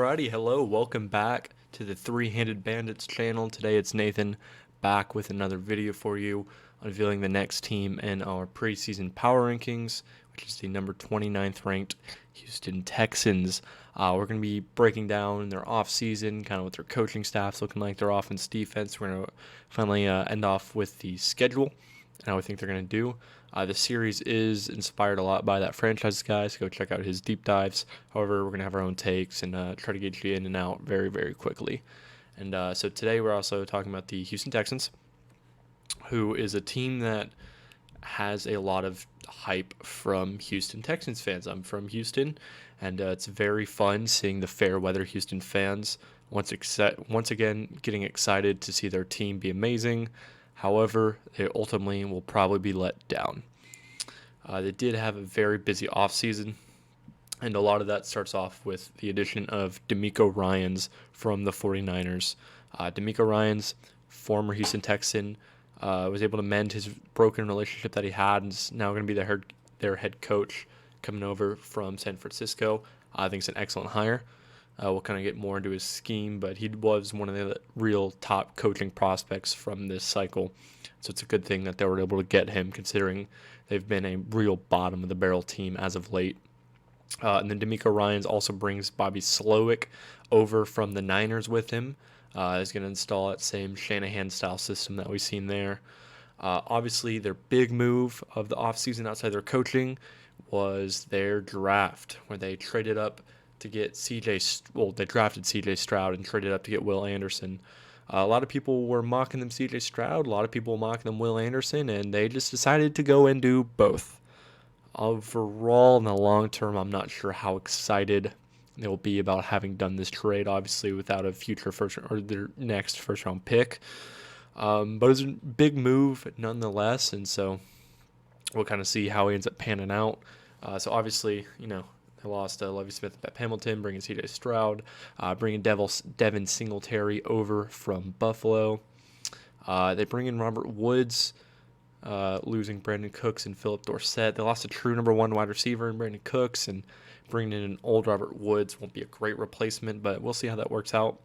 Alrighty, hello, welcome back to the Three-Handed Bandits channel. Today it's Nathan back with another video for you, unveiling the next team in our preseason power rankings, which is the number 29th ranked Houston Texans. We're going to be breaking down their offseason, kind of what their coaching staff's looking like, their offense, defense. We're going to finally end off with the schedule and how we think they're going to do. The series is inspired a lot by that franchise guy, so go check out his deep dives. However, we're going to have our own takes and try to get you in and out very, very quickly. And so today we're also talking about the Houston Texans, who is a team that has a lot of hype from Houston Texans fans. I'm from Houston, and it's very fun seeing the fair weather Houston fans once again getting excited to see their team be amazing. However, they ultimately will probably be let down. They did have a very busy offseason, and a lot of that starts off with the addition of DeMeco Ryans from the 49ers. DeMeco Ryans, former Houston Texan, was able to mend his broken relationship that he had, and is now going to be their head coach coming over from San Francisco. I think it's an excellent hire. We'll kind of get more into his scheme, but he was one of the real top coaching prospects from this cycle. So it's a good thing that they were able to get him, considering they've been a real bottom-of-the-barrel team as of late. And then DeMeco Ryans also brings Bobby Slowick over from the Niners with him. He's going to install that same Shanahan-style system that we've seen there. Obviously, their big move of the offseason outside their coaching was their draft, where they traded up to get they drafted CJ Stroud and traded up to get Will Anderson. A lot of people were mocking them CJ Stroud, a lot of people were mocking them Will Anderson, and they just decided to go and do both. Overall, in the long term, I'm not sure how excited they'll be about having done this trade, obviously without a future their next first round pick. But it was a big move nonetheless, and so we'll kind of see how he ends up panning out. So obviously, they lost Lovie Smith and Pep Hamilton, bringing C.J. Stroud, bringing Devin Singletary over from Buffalo. They bring in Robert Woods, losing Brandon Cooks and Philip Dorsett. They lost a true number one wide receiver in Brandon Cooks, and bringing in an old Robert Woods won't be a great replacement, but we'll see how that works out.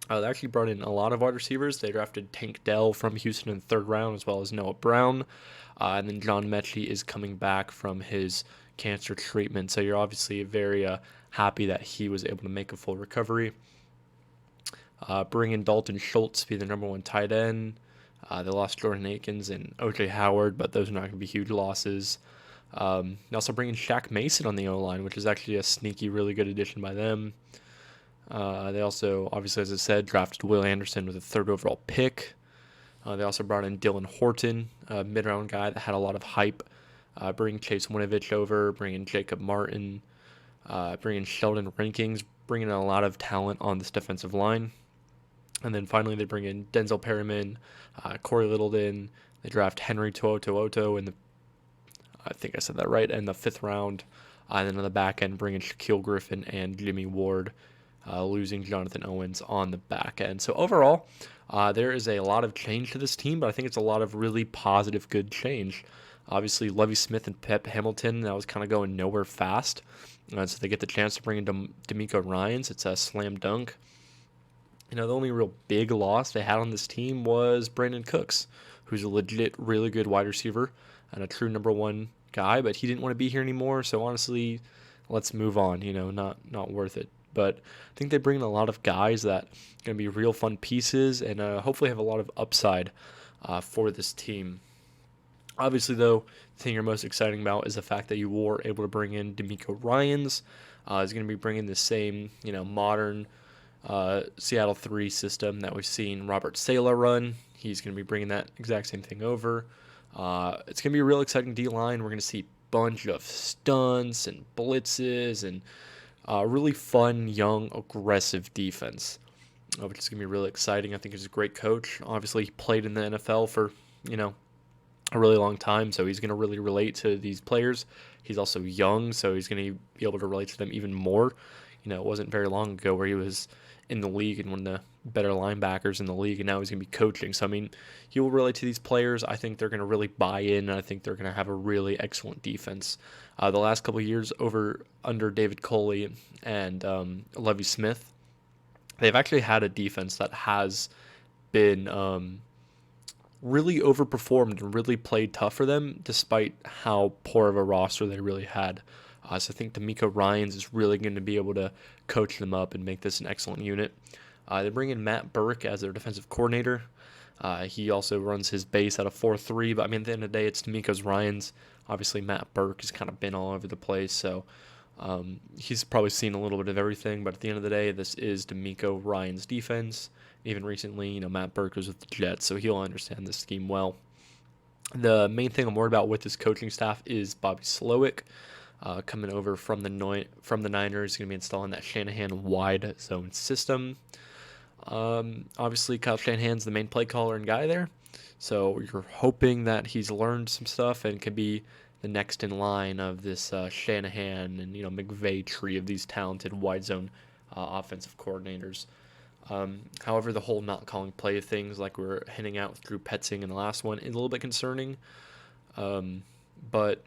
They actually brought in a lot of wide receivers. They drafted Tank Dell from Houston in the third round, as well as Noah Brown. And then John Mechie is coming back from his cancer treatment. So you're obviously very happy that he was able to make a full recovery. Bring in Dalton Schultz to be the number one tight end. They lost Jordan Akins and O.J. Howard, but those are not going to be huge losses. They also bring in Shaq Mason on the O-line, which is actually a sneaky, really good addition by them. They also, obviously, as I said, drafted Will Anderson with a third overall pick. They also brought in Dylan Horton, a mid-round guy that had a lot of hype. Bringing Chase Winovich over, bringing Jacob Martin, bringing Sheldon Rankings, bringing in a lot of talent on this defensive line. And then finally they bring in Denzel Perryman, Corey Littleton. They draft Henry To'oTo'o in I think I said that right, in the fifth round. And then on the back end, bringing Shaquille Griffin and Jimmy Ward, losing Jonathan Owens on the back end. So overall, there is a lot of change to this team, but I think it's a lot of really positive, good change. Obviously, Lovie Smith and Pep Hamilton, that was kind of going nowhere fast. So they get the chance to bring in DeMeco Ryans. It's a slam dunk. The only real big loss they had on this team was Brandon Cooks, who's a legit, really good wide receiver and a true number one guy, but he didn't want to be here anymore. So honestly, let's move on. Not worth it. But I think they bring in a lot of guys that are going to be real fun pieces and hopefully have a lot of upside for this team. Obviously, though, the thing you're most exciting about is the fact that you were able to bring in DeMeco Ryans. He's going to be bringing the same, modern Seattle 3 system that we've seen Robert Saleh run. He's going to be bringing that exact same thing over. It's going to be a real exciting D-line. We're going to see a bunch of stunts and blitzes and really fun, young, aggressive defense, which is going to be really exciting. I think he's a great coach. Obviously, he played in the NFL for, a really long time, so he's going to really relate to these players. He's also young, so he's going to be able to relate to them even more. It wasn't very long ago where he was in the league and one of the better linebackers in the league, and now he's going to be coaching. So, I mean, he will relate to these players. I think they're going to really buy in, and I think they're going to have a really excellent defense. The last couple of years under David Coley and Levy Smith, they've actually had a defense that has been really overperformed and really played tough for them, despite how poor of a roster they really had. So I think D'Amico Ryans is really going to be able to coach them up and make this an excellent unit. They bring in Matt Burke as their defensive coordinator. He also runs his base at a 4-3, but I mean, at the end of the day, it's D'Amico's Ryans. Obviously, Matt Burke has kind of been all over the place, so he's probably seen a little bit of everything, but at the end of the day, this is D'Amico Ryans' defense. Even recently, Matt Burke was with the Jets, so he'll understand this scheme well. The main thing I'm worried about with this coaching staff is Bobby Slowick. Coming over from the Niners, going to be installing that Shanahan wide zone system. Obviously, Kyle Shanahan's the main play caller and guy there, so you're hoping that he's learned some stuff and can be the next in line of this Shanahan and McVay tree of these talented wide zone offensive coordinators. However, the whole not calling play of things, like we were hinting out with Drew Petzing in the last one, is a little bit concerning. But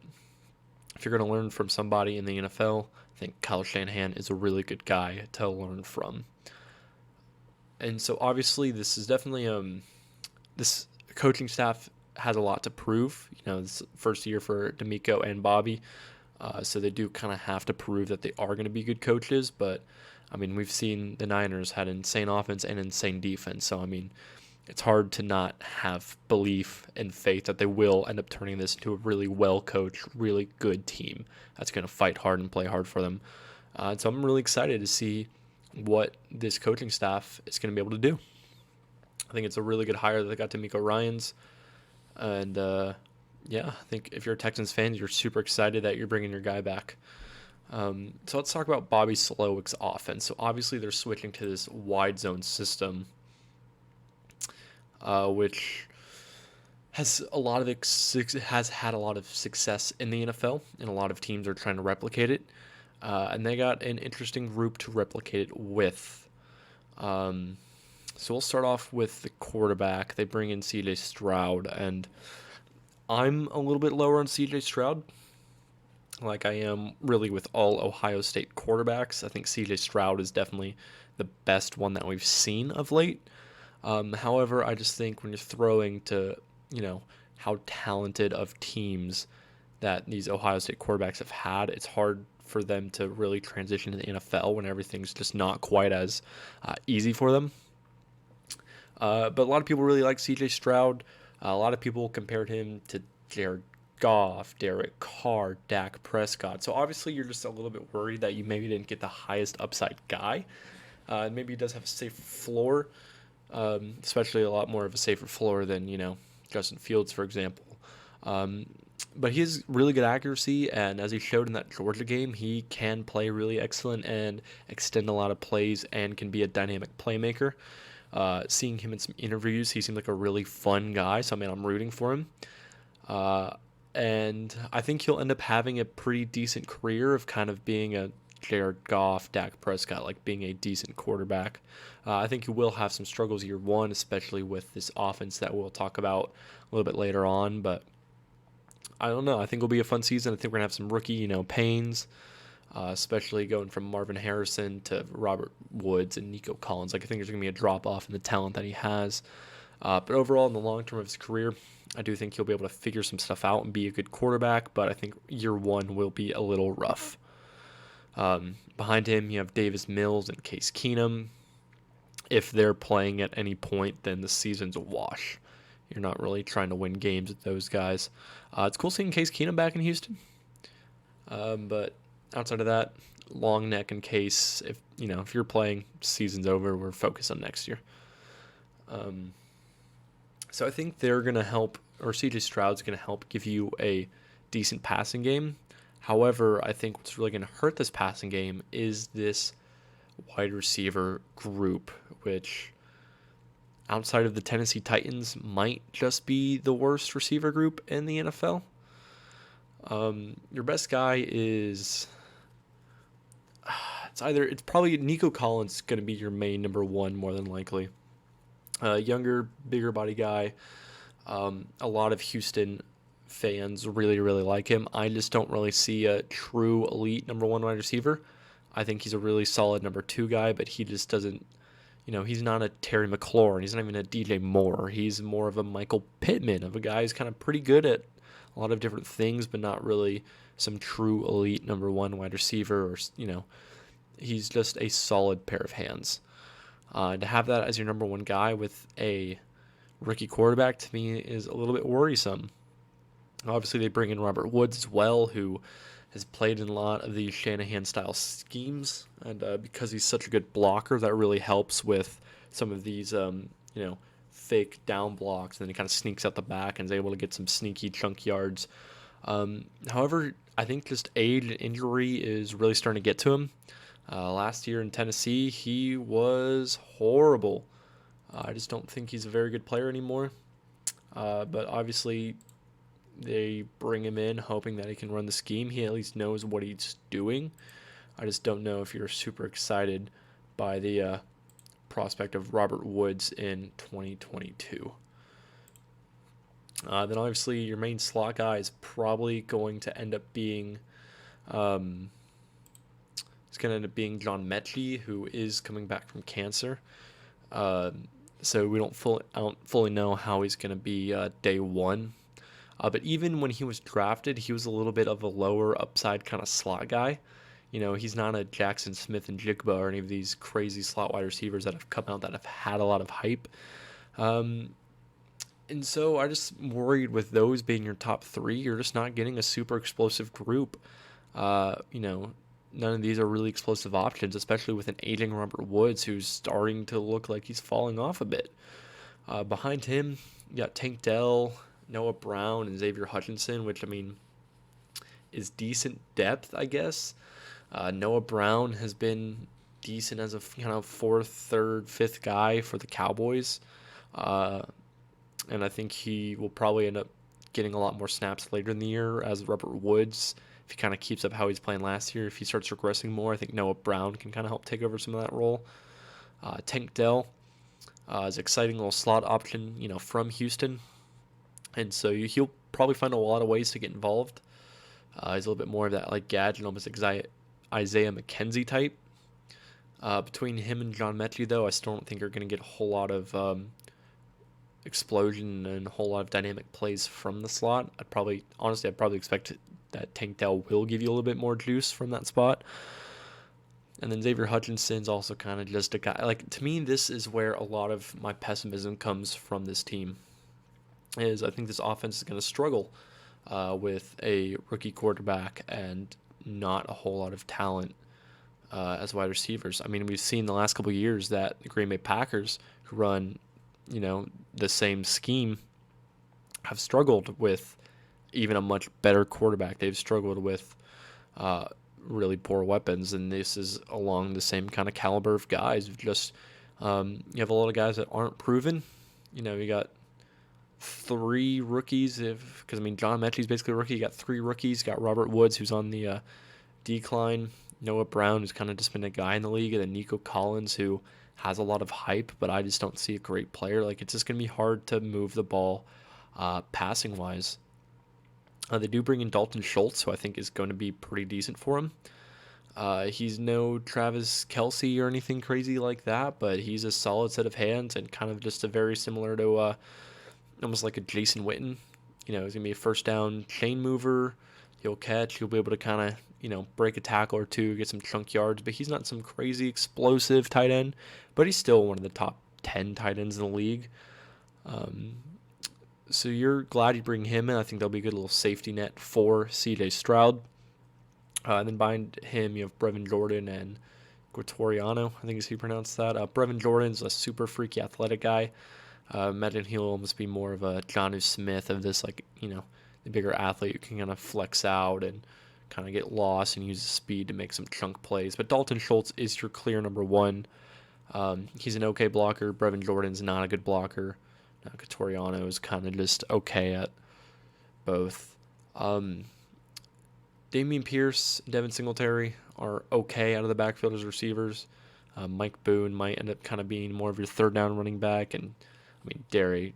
if you're going to learn from somebody in the NFL, I think Kyle Shanahan is a really good guy to learn from. And so obviously this is definitely this coaching staff has a lot to prove. This first year for D'Amico and Bobby, so they do kind of have to prove that they are going to be good coaches. But I mean, we've seen the Niners had insane offense and insane defense, so I mean, it's hard to not have belief and faith that they will end up turning this into a really well-coached, really good team that's going to fight hard and play hard for them. So I'm really excited to see what this coaching staff is going to be able to do. I think it's a really good hire that they got D'Amico Ryans. And, I think if you're a Texans fan, you're super excited that you're bringing your guy back. So let's talk about Bobby Slowick's offense. So obviously they're switching to this wide zone system, which has had a lot of success in the NFL, and a lot of teams are trying to replicate it. And they got an interesting group to replicate it with. So we'll start off with the quarterback. They bring in C.J. Stroud, and I'm a little bit lower on C.J. Stroud, like I am really with all Ohio State quarterbacks. I think C.J. Stroud is definitely the best one that we've seen of late. However, I just think when you're throwing to, how talented of teams that these Ohio State quarterbacks have had, it's hard for them to really transition to the NFL when everything's just not quite as easy for them. But a lot of people really like C.J. Stroud. A lot of people compared him to Jared Goff, Derek Carr, Dak Prescott. So obviously you're just a little bit worried that you maybe didn't get the highest upside guy. Maybe he does have a safer floor, especially a lot more of a safer floor than, Justin Fields, for example. But he has really good accuracy, and as he showed in that Georgia game, he can play really excellent and extend a lot of plays and can be a dynamic playmaker. Seeing him in some interviews, he seemed like a really fun guy, so I'm rooting for him. And I think he'll end up having a pretty decent career of kind of being a Jared Goff, Dak Prescott, like being a decent quarterback. I think he will have some struggles year one, especially with this offense that we'll talk about a little bit later on. But I don't know. I think it'll be a fun season. I think we're going to have some rookie, pains, especially going from Marvin Harrison to Robert Woods and Nico Collins. Like, I think there's going to be a drop-off in the talent that he has. But overall, in the long term of his career, I do think he'll be able to figure some stuff out and be a good quarterback, but I think year one will be a little rough. Behind him, you have Davis Mills and Case Keenum. If they're playing at any point, then the season's a wash. You're not really trying to win games with those guys. It's cool seeing Case Keenum back in Houston. But outside of that, long neck and Case, if you're playing, season's over, we're focused on next year. So I think they're going to help, or C.J. Stroud's going to help give you a decent passing game. However, I think what's really going to hurt this passing game is this wide receiver group, which outside of the Tennessee Titans might just be the worst receiver group in the NFL. Your best guy is It's probably Nico Collins going to be your main number one more than likely. Younger, bigger body guy. A lot of Houston fans really, really like him. I just don't really see a true elite number one wide receiver. I think he's a really solid number two guy, but he just doesn't, he's not a Terry McLaurin. He's not even a DJ Moore. He's more of a Michael Pittman, of a guy who's kind of pretty good at a lot of different things, but not really some true elite number one wide receiver, or, he's just a solid pair of hands. To have that as your number one guy with a rookie quarterback, to me, is a little bit worrisome. Obviously, they bring in Robert Woods as well, who has played in a lot of these Shanahan-style schemes, and because he's such a good blocker, that really helps with some of these, fake down blocks, and then he kind of sneaks out the back and is able to get some sneaky chunk yards. However, I think just age and injury is really starting to get to him. Last year in Tennessee, he was horrible. I just don't think he's a very good player anymore. But obviously, they bring him in hoping that he can run the scheme. He at least knows what he's doing. I just don't know if you're super excited by the prospect of Robert Woods in 2022. Then obviously your main slot guy is probably going to end up being John Mechie, who is coming back from cancer. So we don't fully know how he's going to be day one. But even when he was drafted, he was a little bit of a lower upside kind of slot guy. He's not a Jackson Smith and Jigba or any of these crazy slot wide receivers that have come out that have had a lot of hype. And so I just worried with those being your top three, you're just not getting a super explosive group. None of these are really explosive options, especially with an aging Robert Woods who's starting to look like he's falling off a bit. Behind him, you got Tank Dell, Noah Brown, and Xavier Hutchinson, which, is decent depth, I guess. Noah Brown has been decent as a fourth, third, fifth guy for the Cowboys. And I think he will probably end up getting a lot more snaps later in the year as Robert Woods. If he kind of keeps up how he's playing last year, if he starts regressing more, I think Noah Brown can kind of help take over some of that role. Tank Dell is an exciting little slot option, from Houston. And so he'll probably find a lot of ways to get involved. He's a little bit more of that like gadget, almost Isaiah McKenzie type. Between him and John Mechie, though, I still don't think you're going to get a whole lot of explosion and a whole lot of dynamic plays from the slot. I'd probably expect that Tank Dell will give you a little bit more juice from that spot. And then Xavier Hutchinson's also kind of just a guy. Like, to me, this is where a lot of my pessimism comes from this team. I think this offense is going to struggle with a rookie quarterback and not a whole lot of talent as wide receivers. We've seen the last couple of years that the Green Bay Packers, who run, the same scheme, have struggled with even a much better quarterback. They've struggled with really poor weapons, and this is along the same kind of caliber of guys. Just you have a lot of guys that aren't proven. You got three rookies, because John Mechie's basically a rookie. You got three rookies. You got Robert Woods, who's on the decline. Noah Brown, who's kind of just been a guy in the league, and then Nico Collins, who has a lot of hype, but I just don't see a great player. Like, it's just going to be hard to move the ball passing wise. They do bring in Dalton Schultz, who I think is going to be pretty decent for him. He's no Travis Kelce or anything crazy like that, but he's a solid set of hands and kind of just a very similar to almost like a Jason Witten. He's going to be a first down chain mover. He'll catch. He'll be able to kind of, break a tackle or two, get some chunk yards, but he's not some crazy explosive tight end, but he's still one of the top 10 tight ends in the league. So you're glad you bring him in. I think that'll be a good little safety net for C.J. Stroud. And then behind him, you have Brevin Jordan and Guatoriano, I think is how you pronounce that. Brevin Jordan's a super freaky athletic guy. Imagine he'll almost be more of a Jonnu Smith of this, the bigger athlete who can kind of flex out and kind of get lost and use his speed to make some chunk plays. But Dalton Schultz is your clear number one. He's an okay blocker. Brevin Jordan's not a good blocker. Guatoriano is kind of just okay at both. Dameon Pierce, Devin Singletary are okay out of the backfield as receivers. Mike Boone might end up kind of being more of your third down running back, and I mean Derry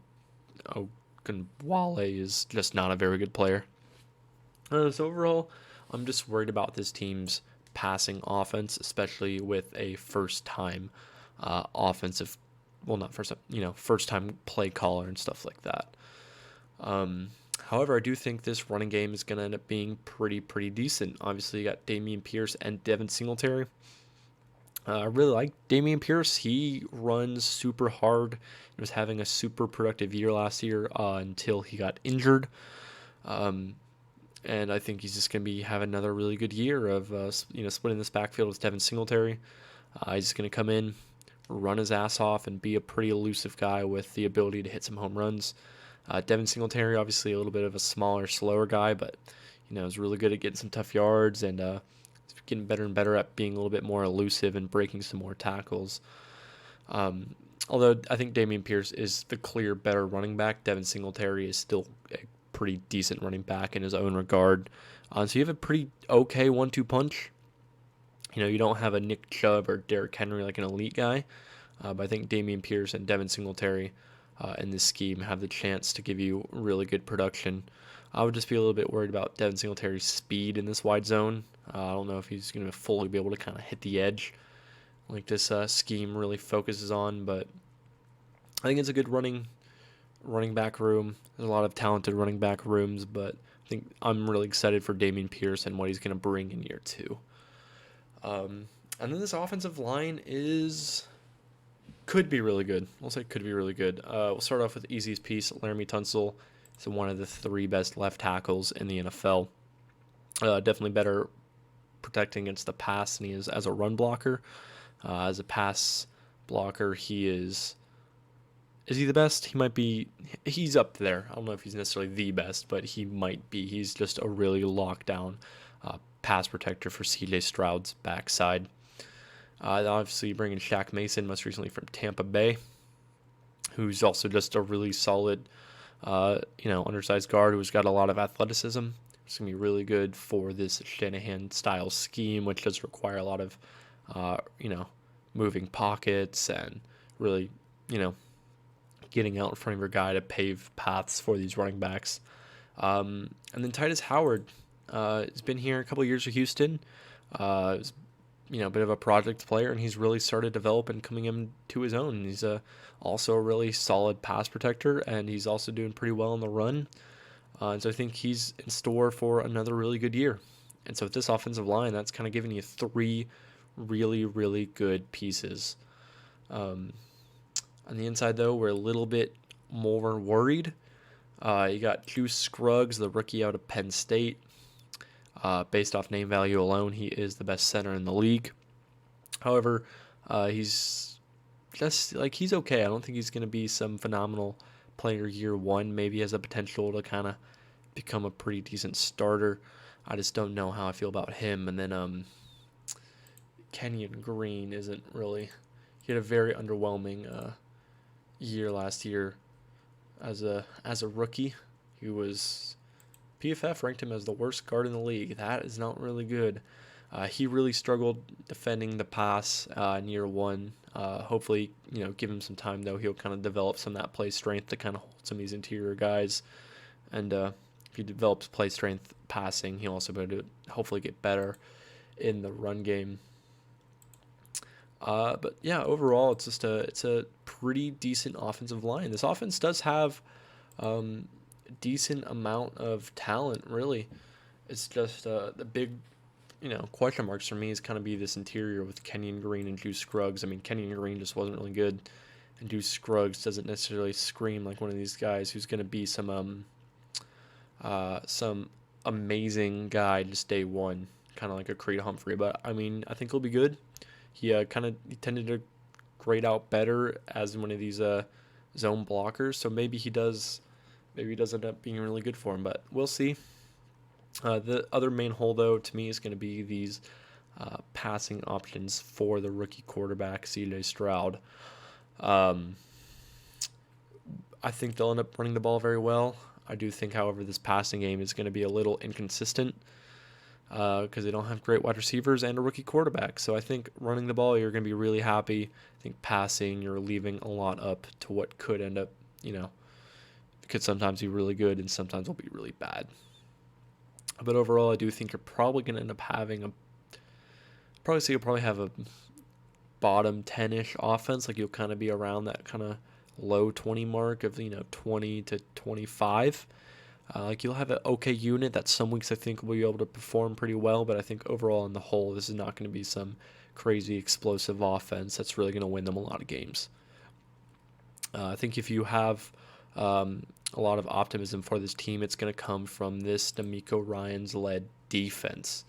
Ogunwale is just not a very good player. So overall, I'm just worried about this team's passing offense, especially with a first-time offensive, well, not first time, first-time play caller and stuff like that. However, I do think this running game is going to end up being pretty decent. Obviously, you got Dameon Pierce and Devin Singletary. I really like Dameon Pierce. He runs super hard. He was having a super productive year last year until he got injured. And I think he's just going to be have another really good year of splitting this backfield with Devin Singletary. He's just going to come in, run his ass off, and be a pretty elusive guy with the ability to hit some home runs. Devin Singletary, obviously a little bit of a smaller, slower guy, but is really good at getting some tough yards and getting better and better at being a little bit more elusive and breaking some more tackles. Although I think Dameon Pierce is the clear better running back, Devin Singletary is still a pretty decent running back in his own regard. So you have a pretty okay 1-2 punch. You don't have a Nick Chubb or Derrick Henry like an elite guy, but I think Dameon Pierce and Devin Singletary in this scheme have the chance to give you really good production. I would just be a little bit worried about Devin Singletary's speed in this wide zone. I don't know if he's going to fully be able to kind of hit the edge like this scheme really focuses on, but I think it's a good running back room. There's a lot of talented running back rooms, but I think I'm really excited for Dameon Pierce and what he's going to bring in year 2. And then this offensive line could be really good. We'll say could be really good. We'll start off with the easiest piece. Laramie Tunsil is one of the 3 best left tackles in the NFL. Definitely better protecting against the pass than he is as a run blocker. As a pass blocker, he is he the best? He might be. He's up there. I don't know if he's necessarily the best, but he might be. He's just a really lockdown pass protector for C.J. Stroud's backside. Obviously, bringing Shaq Mason, most recently from Tampa Bay, who's also just a really solid, undersized guard who's got a lot of athleticism. It's going to be really good for this Shanahan-style scheme, which does require a lot of, moving pockets and really, getting out in front of your guy to pave paths for these running backs. And then Titus Howard has been here a couple of years for Houston. He's, a bit of a project player, and he's really started to develop and coming into his own. He's also a really solid pass protector, and he's also doing pretty well on the run. And so I think he's in store for another really good year. And so with this offensive line, that's kind of giving you 3 really good pieces. On the inside, though, we're a little bit more worried. You got Juice Scruggs, the rookie out of Penn State. Based off name value alone, he is the best center in the league. However, he's okay. I don't think he's going to be some phenomenal player year 1. Maybe has a potential to kind of become a pretty decent starter. I just don't know how I feel about him. And then Kenyon Green isn't really. He had a very underwhelming year last year as a rookie. He was PFF ranked him as the worst guard in the league. That is not really good. He really struggled defending the pass in year 1. Hopefully, give him some time, though. He'll kind of develop some of that play strength to kind of hold some of these interior guys. And if he develops play strength passing, he'll also be able to hopefully get better in the run game. But yeah, overall, it's a pretty decent offensive line. This offense does have a decent amount of talent, really. It's just the big, question marks for me is kind of be this interior with Kenyon Green and Juice Scruggs. I mean, Kenyon Green just wasn't really good, and Juice Scruggs doesn't necessarily scream like one of these guys who's going to be some amazing guy just day one, kind of like a Creed Humphrey. But I mean, I think he'll be good. He tended to grade out better as one of these zone blockers, so maybe he does end up being really good for him, but we'll see. The other main hole, though, to me is going to be these passing options for the rookie quarterback, C.J. Stroud. I think they'll end up running the ball very well. I do think, however, this passing game is going to be a little inconsistent. because they don't have great wide receivers and a rookie quarterback. So I think running the ball, you're going to be really happy. I think passing, you're leaving a lot up to what could end up, could sometimes be really good and sometimes will be really bad. But overall, I do think you're probably going to end up having you'll probably have a bottom 10-ish offense. Like you'll kind of be around that kind of low 20 mark of, 20 to 25. Like you'll have an okay unit that some weeks I think will be able to perform pretty well, but I think overall on the whole, this is not going to be some crazy explosive offense that's really going to win them a lot of games. I think if you have a lot of optimism for this team, it's going to come from this D'Amico Ryans led defense.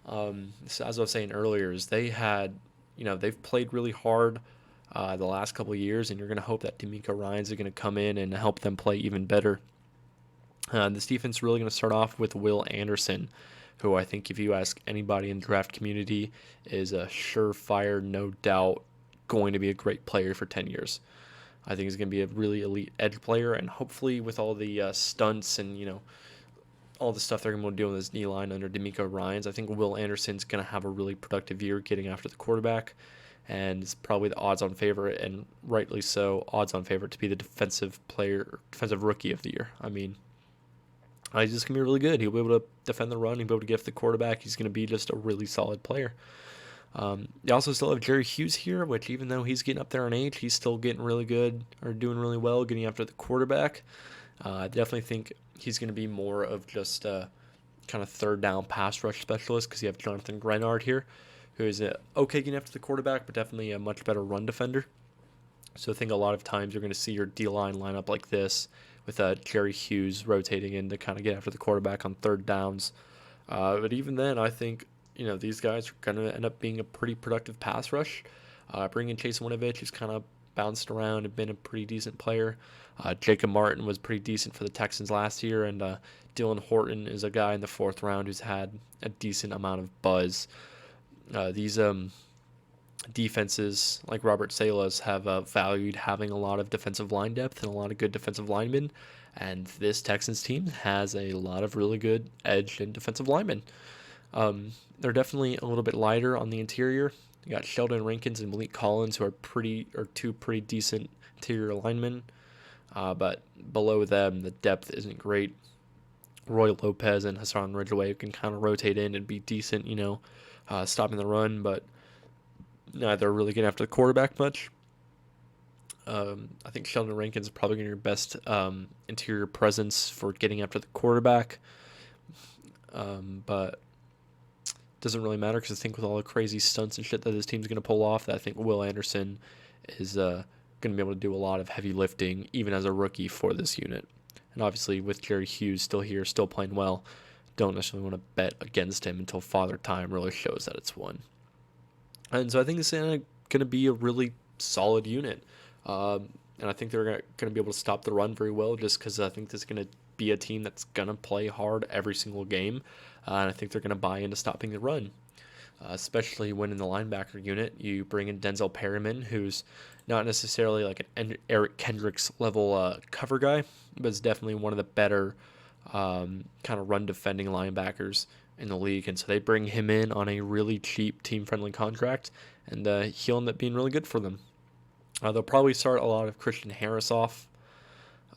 So as I was saying earlier, is they've played really hard the last couple of years, and you're going to hope that D'Amico Ryans are going to come in and help them play even better. This defense is really going to start off with Will Anderson, who I think if you ask anybody in the draft community is a surefire, no doubt, going to be a great player for 10 years. I think he's going to be a really elite edge player, and hopefully with all the stunts and, all the stuff they're going to be doing with his D line under D'Amico Ryans, I think Will Anderson's going to have a really productive year getting after the quarterback, and is probably the odds-on favorite, and rightly so, odds-on favorite to be the defensive rookie of the year. I mean, he's just going to be really good. He'll be able to defend the run. He'll be able to get the quarterback. He's going to be just a really solid player. You also still have Jerry Hughes here, which even though he's getting up there in age, he's still getting really good or doing really well getting after the quarterback. I definitely think he's going to be more of just a kind of third down pass rush specialist because you have Jonathan Grenard here, who is okay getting after the quarterback, but definitely a much better run defender. So I think a lot of times you're going to see your D-line line up like this with Jerry Hughes rotating in to kind of get after the quarterback on third downs. But even then, I think these guys are going to end up being a pretty productive pass rush. Bringing Chase Winovich, who's kind of bounced around and been a pretty decent player. Jacob Martin was pretty decent for the Texans last year, and Dylan Horton is a guy in the 4th round who's had a decent amount of buzz. These defenses, like Robert Salas, have valued having a lot of defensive line depth and a lot of good defensive linemen, and this Texans team has a lot of really good edge and defensive linemen. They're definitely a little bit lighter on the interior. You got Sheldon Rankins and Malik Collins, who are two pretty decent interior linemen. But below them, the depth isn't great. Roy Lopez and Hassan Ridgeway can kind of rotate in and be decent, stopping the run, but neither really getting after the quarterback much. I think Sheldon Rankins is probably going to be your best interior presence for getting after the quarterback. But doesn't really matter because I think with all the crazy stunts and shit that this team's going to pull off, that I think Will Anderson is going to be able to do a lot of heavy lifting even as a rookie for this unit. And obviously with Jerry Hughes still here, still playing well, don't necessarily want to bet against him until Father Time really shows that it's won. And so I think this is going to be a really solid unit. And I think they're going to be able to stop the run very well just because I think this is going to be a team that's going to play hard every single game. And I think they're going to buy into stopping the run, especially when in the linebacker unit you bring in Denzel Perryman, who's not necessarily like an Eric Kendricks level cover guy, but is definitely one of the better kind of run defending linebackers in the league. And so they bring him in on a really cheap team-friendly contract, and he'll end up being really good for them. They'll probably start a lot of Christian Harris off.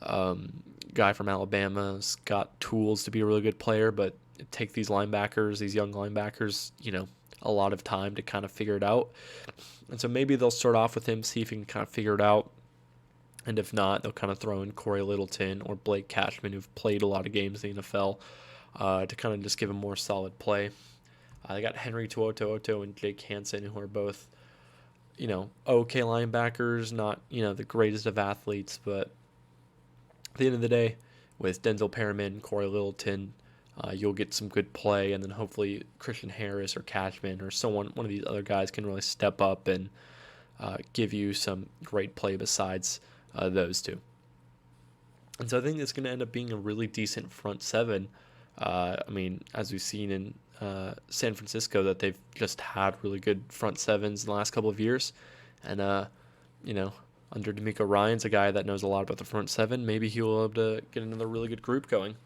Guy from Alabama's got tools to be a really good player, but it takes these young linebackers, a lot of time to kind of figure it out. And so maybe they'll start off with him, see if he can kind of figure it out. And if not, they'll kind of throw in Corey Littleton or Blake Cashman, who've played a lot of games in the NFL, to kind of just give him more solid play. They got Henry To'oTo'o and Jake Hansen, who are both, okay linebackers, not, the greatest of athletes, but at the end of the day, with Denzel Perryman, Corey Littleton, you'll get some good play, and then hopefully Christian Harris or Cashman or one of these other guys can really step up and give you some great play besides those two. And so I think it's going to end up being a really decent front seven. As we've seen in San Francisco, that they've just had really good front sevens in the last couple of years. And, under D'Amico Ryans, a guy that knows a lot about the front seven, maybe he'll be able to get another really good group going.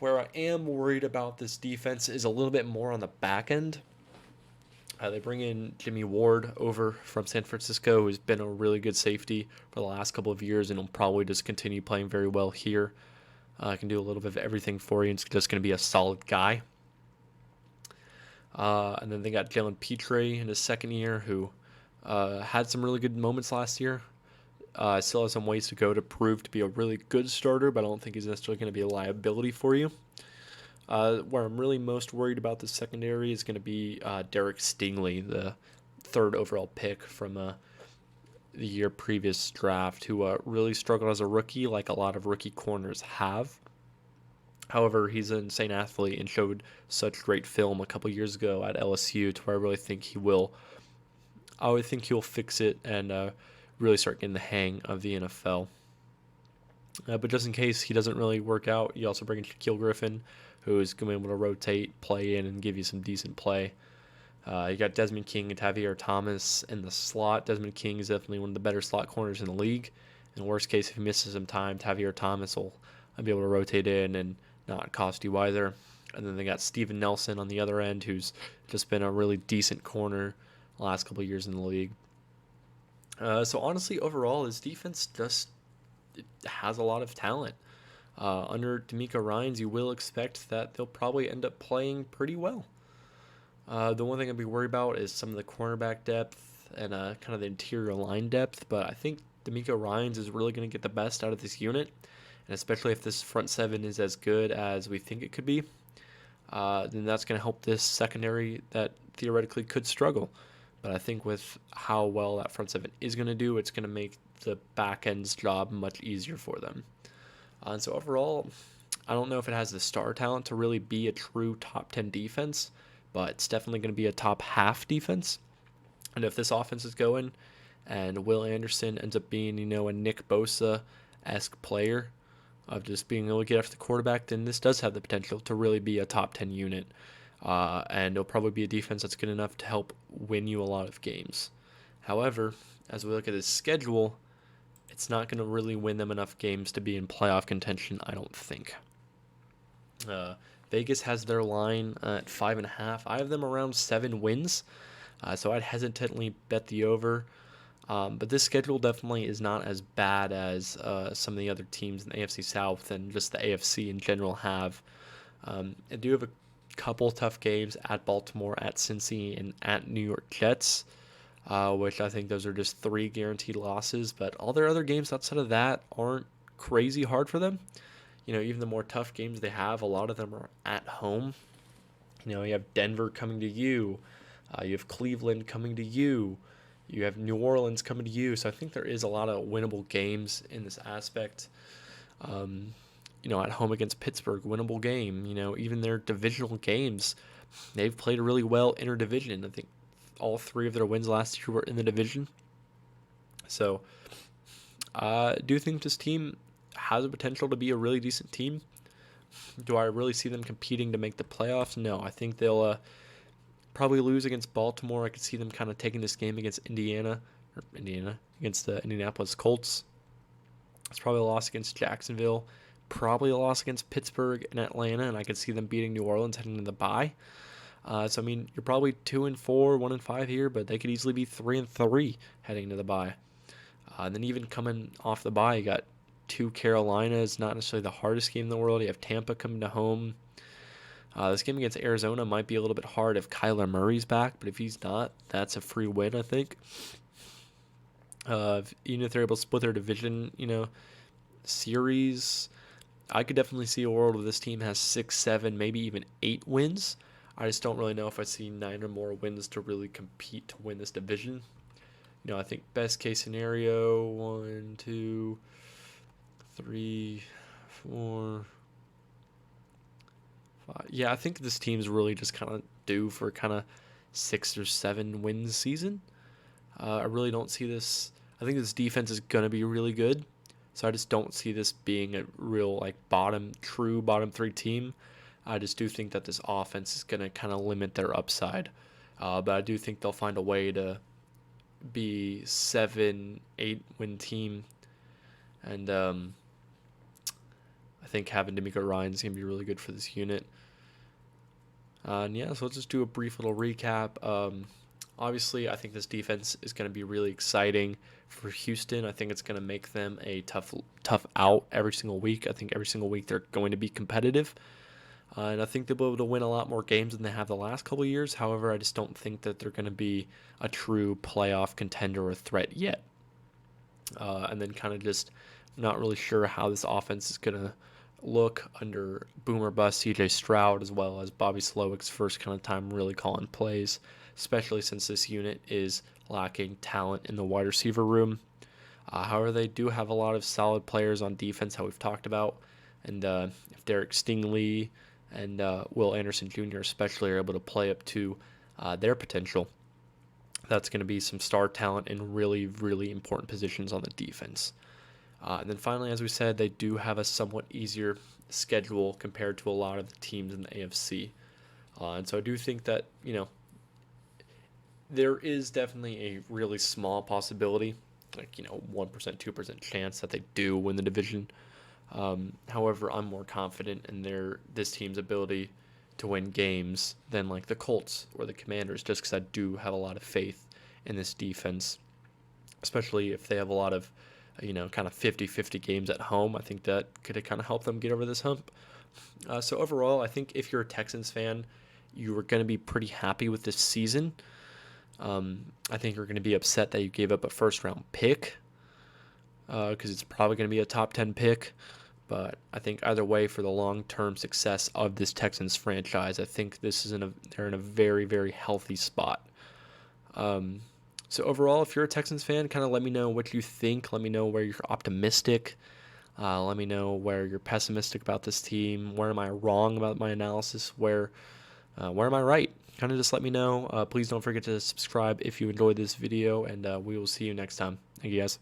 Where I am worried about this defense is a little bit more on the back end. They bring in Jimmy Ward over from San Francisco, who's been a really good safety for the last couple of years, and will probably just continue playing very well here. Can do a little bit of everything for you. And it's just going to be a solid guy. And then they got Jalen Petre in his second year, who had some really good moments last year. Still has some ways to go to prove to be a really good starter, but I don't think he's necessarily going to be a liability for you. Where I'm really most worried about the secondary is going to be Derek Stingley, the third overall pick from the year previous draft, who really struggled as a rookie, like a lot of rookie corners have. However, he's an insane athlete and showed such great film a couple years ago at LSU, to where I really think he will. I would think he'll fix it and really start getting the hang of the NFL. But just in case he doesn't really work out, you also bring in Shaquille Griffin, who is going to be able to rotate, play in, and give you some decent play. You got Desmond King and Tavier Thomas in the slot. Desmond King is definitely one of the better slot corners in the league. In the worst case, if he misses some time, Tavier Thomas will be able to rotate in and not cost you either. And then they got Steven Nelson on the other end, who's just been a really decent corner the last couple of years in the league. So honestly, overall, his defense just has a lot of talent. Under D'Amico Ryans, you will expect that they'll probably end up playing pretty well. The one thing I'd be worried about is some of the cornerback depth and kind of the interior line depth, but I think D'Amico Ryans is really going to get the best out of this unit, and especially if this front seven is as good as we think it could be, then that's going to help this secondary that theoretically could struggle. But I think with how well that front seven is going to do, it's going to make the back end's job much easier for them. And so overall, I don't know if it has the star talent to really be a true top 10 defense, but it's definitely going to be a top half defense. And if this offense is going and Will Anderson ends up being, a Nick Bosa-esque player of just being able to get after the quarterback, then this does have the potential to really be a top 10 unit. And it'll probably be a defense that's good enough to help win you a lot of games. However, as we look at his schedule, it's not going to really win them enough games to be in playoff contention, I don't think. Vegas has their line at 5.5. I have them around 7 wins, so I'd hesitantly bet the over. But this schedule definitely is not as bad as some of the other teams in the AFC South and just the AFC in general have. I do have a couple tough games at Baltimore, at Cincy, and at New York Jets, which I think those are just 3 guaranteed losses. But all their other games outside of that aren't crazy hard for them. Even the more tough games they have, a lot of them are at home. You have Denver coming to you. You have Cleveland coming to you. You have New Orleans coming to you. So I think there is a lot of winnable games in this aspect. At home against Pittsburgh, winnable game. Even their divisional games, they've played really well interdivision. I think all 3 of their wins last year were in the division. So I do think this team has a potential to be a really decent team. Do I really see them competing to make the playoffs? No. I think they'll probably lose against Baltimore. I could see them kind of taking this game against against the Indianapolis Colts. It's probably a loss against Jacksonville. Probably a loss against Pittsburgh and Atlanta, and I could see them beating New Orleans heading into the bye. So you're probably 2-4, 1-5 here, but they could easily be 3-3 heading into the bye. And then even coming off the bye, you got 2 Carolinas, not necessarily the hardest game in the world. You have Tampa coming to home. This game against Arizona might be a little bit hard if Kyler Murray's back, but if he's not, that's a free win, I think. Even if they're able to split their division, series, I could definitely see a world where this team has 6, 7, maybe even 8 wins. I just don't really know if I see 9 or more wins to really compete to win this division. I think best case scenario, 1, 2, 3, 4, 5. Yeah, I think this team's really just kind of due for kind of 6 or 7 wins season. I really don't see this. I think this defense is going to be really good. So I just don't see this being a real true bottom 3 team. I just do think that this offense is going to kind of limit their upside. But I do think they'll find a way to be 7, 8 win team. And I think having D'Amico Ryan is going to be really good for this unit. And yeah, so let's just do a brief little recap. Obviously, I think this defense is going to be really exciting for Houston. I think it's going to make them a tough out every single week. I think every single week they're going to be competitive. And I think they'll be able to win a lot more games than they have the last couple of years. However, I just don't think that they're going to be a true playoff contender or threat yet. And then kind of just not really sure how this offense is going to look under Boomer Bust CJ Stroud, as well as Bobby Slowick's first kind of time really calling plays, especially since this unit is lacking talent in the wide receiver room. However, they do have a lot of solid players on defense, how we've talked about. And if Derek Stingley and Will Anderson Jr. especially are able to play up to their potential, that's going to be some star talent in really, really important positions on the defense. And then finally, as we said, they do have a somewhat easier schedule compared to a lot of the teams in the AFC. And so I do think that, there is definitely a really small possibility, 1%, 2% chance that they do win the division. However, I'm more confident in this team's ability to win games than like the Colts or the Commanders, just because I do have a lot of faith in this defense, especially if they have a lot of, kind of 50-50 games at home. I think that could kind of help them get over this hump. So overall, I think if you're a Texans fan, you are going to be pretty happy with this season. I think you're going to be upset that you gave up a first-round pick because it's probably going to be a top 10 pick. But I think either way, for the long-term success of this Texans franchise, I think they're in a very, very healthy spot. So overall, if you're a Texans fan, kind of let me know what you think. Let me know where you're optimistic. Let me know where you're pessimistic about this team. Where am I wrong about my analysis? Where am I right? Kind of just let me know. Please don't forget to subscribe if you enjoyed this video, and we will see you next time. Thank you, guys.